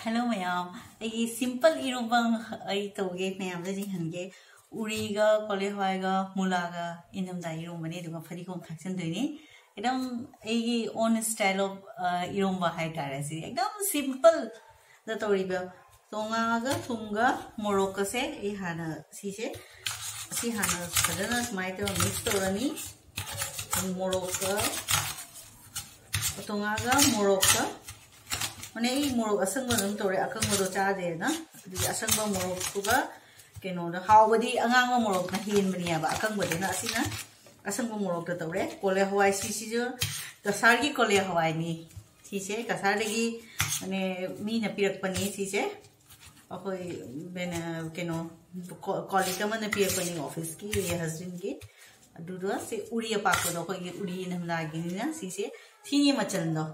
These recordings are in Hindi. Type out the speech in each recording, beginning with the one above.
Hello मैम आई सिंपल इरोबंग आई तोगे मैम दे जिंहनगे उरीगा कोले हवाईगा मुलागा इनमदा इरोबने दुगा फरीकोम फैक्शन दोइने एकदम आई ओन स्टाइल ऑफ इरोबा हाई तारे से एकदम सिंपल द तोरीबा तोंगागा थुंगा मोरोका से ई हाना सीसे सी हाना फजना स्माइट मिक्स तोरनी मोरोका तोंगागा मोरोका मने ई मोरोक असंग बदम तोरे अकंग बदो चादे ना दि असंग ब मोरोक तुगा केनो द हावबदी अंगांग ब मोरोक ना हेन बनिया बा अकंग बदे ना असिना असंग ब मोरोक त तोरे कोले हवाई सी जो कसार की कोले हवाई नि सीसे कसार दगी मने मी न पिरक पनी सीसे अखोई बेन केनो कॉलेज का मन पिरक पनी ऑफिस की ये हस्बैंड की अदुदो से उड़ी पाको दो कोई उड़ी नमला गिनी ना सीसे सीनी मचल दो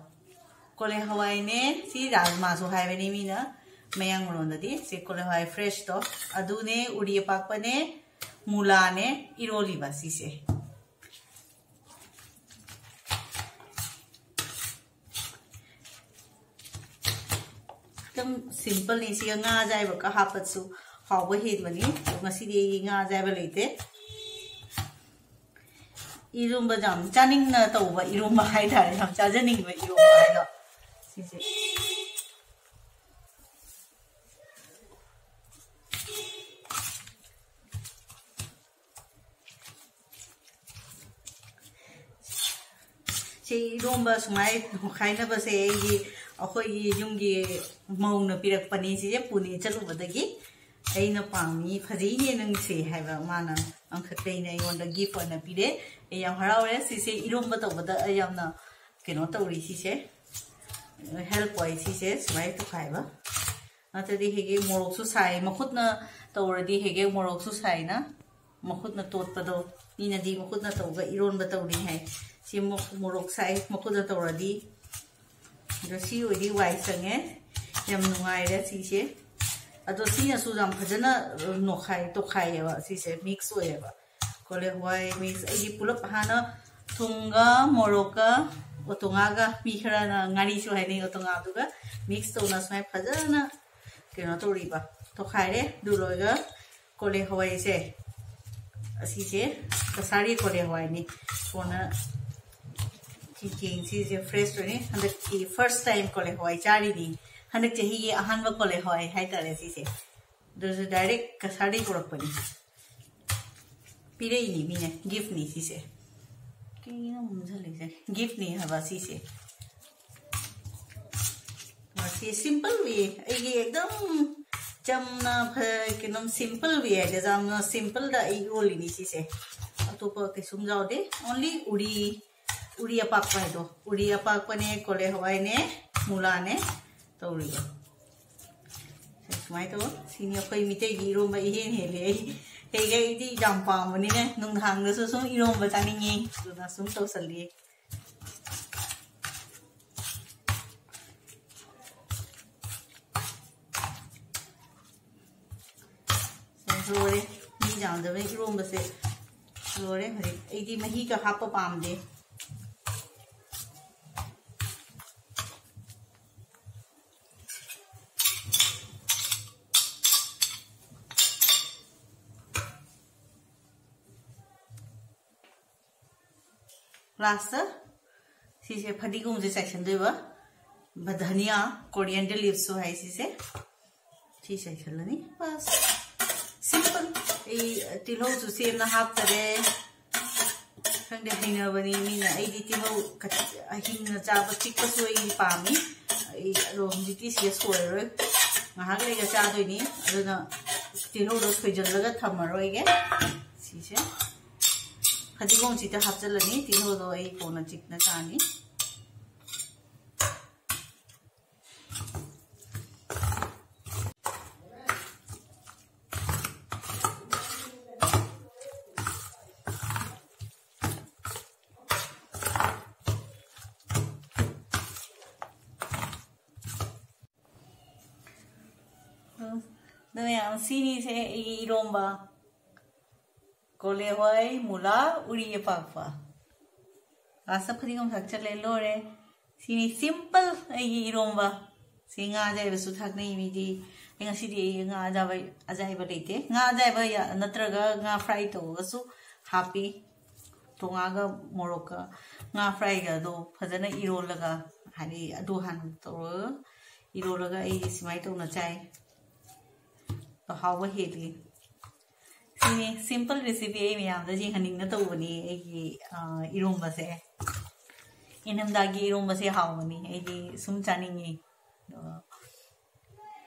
कोले हवाई ने सी राजमा सो हाय बनी मीना मयांग मरोंददी से कोले हवाई फ्रेश तो अदुने उड़ी पाकपने मुला ने इरोली बसी से एकदम सिंपल ने सी nga जायब का हापत्सु हाव हेद बनी तो ngasi di nga जायब लेते इरुम्बा जाम चानिंग न तौबा इरुम्बा हाय थारे हम चाजनिंग बा इरुम्बा हाय दो इरोंबा सुमाय खाइनबसे अखोई युमगी मौन पिरक पनी से पुने चलुबदगी अइना पामी फजीने नंगसे हाइबा माना अंखतैना योंदा गिफ्ट अन पिरे याम हरावरे सिसे इरोंबा तौबदा यामना केनो तौरी सिसे हेल्प वाई सिसे सुमाय तो खाइबा नतदी हेगे मोरोकसु साइ मखुतना तौरदी हेगे मोरोकसु साइना मखुतना तोटपदो मीनादी मखुतना तौगा इरोंबा तौरी है सी मोरोक साइ मखुतना तौरदी सी ओइदी वाई संगे यम नुंगाइरे सिसे अदो सीनसु जाम फजना नोखाई तो खाइएबा सिसे मिक्स होएबा कोले हवाई मिक्स एगी पुलप हाना थुंगा मोरोका ओतोंगागा मिखराना ngari सु हाइने ओतोंगादुगा मिक्स तोना स्माय फजना केनो तोरीबा तो खाइरे दुलोगा कोले हवाई से असीसे कसारी कोले हवाई नि कोना चीजें से फ्रेश रहे हंदक की फर्स्ट टाइम कोले हवाई चारी दी हंदक चही ये अहानबा कोले हवाई हाय तारे सीसे दोस डायरेक्ट कसारी पुरकपनी पिरे नि मिने गिफ्ट नि सीसे केना मुझले से गिफ्ट नि हबा सीसे सी सिंपल वे ये एकदम जमना केनम सिंपल वे है जमना सिंपल दा ई ओली नि सीसे अतोप के सुमजाव दे ओनली उड़ी अपाकपा है तो उड़ी अपाकपने कोले हवाई ने मुला ने तौरी सुमाय तो सिनी अखोई मिते इरोंबा इहेन हेले हेगे इदी जाम पामबनी ने नुंधांगदसु सुम इरोंबा चानिंगी दुना सुम तौसलिए लोरे मी जानदबे इरोंबा से लोरे हरे इदी मही का हाप पाम दे लास्ट सीसे फदीगोम से सेक्शन देबा धनिया कोरिएंडर लीव्स सो है सीसे सी सेक्शन लनी बस सिंपल ए तिलो सु सेम ना हाफ तरे खंडे हिंगर बनी मीना एदी तिलो हिंग ना चाबा चिकसो ए पामी ए रो जिति से सोयरो ngahak lega chadoini aduna तिलो रो खोइजलगा थमरोइगे सीसे फदीगोम सीता हापचलनी तिलो दो आई कोना चिकना चानी दया सीनी से इरोंबा कोले हवाई मुला उड़ी पाकपा आसा फदीगोम सक्चर ले लोरे सीनी simple इरोंबा C nga अजायबसु थाकनै मिदी ngasidi nga ajaiba leite nga ajaiba ya natraga nga fry tawgasु happy tongaga moroka nga fry ga do phajana irolaga hani adu han to irolaga ai simai to na chai to hawa heli sini simple recipe ai miyam da jing haning na to bani ai iromba se inamda gi iromba se hawani ai sum chaningi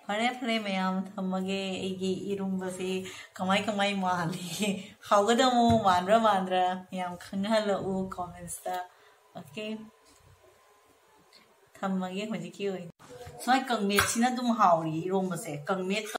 फरे फरे मैम थमगे इरुंब से कमाई कमाई माली हाउगदमो मानरा मानरा याम खंगहलउ कमेंट्स ता ओके थमगे होजिकी होय सोय कंगमेट सिना दुम हाउरी इरुंब से कंगमेट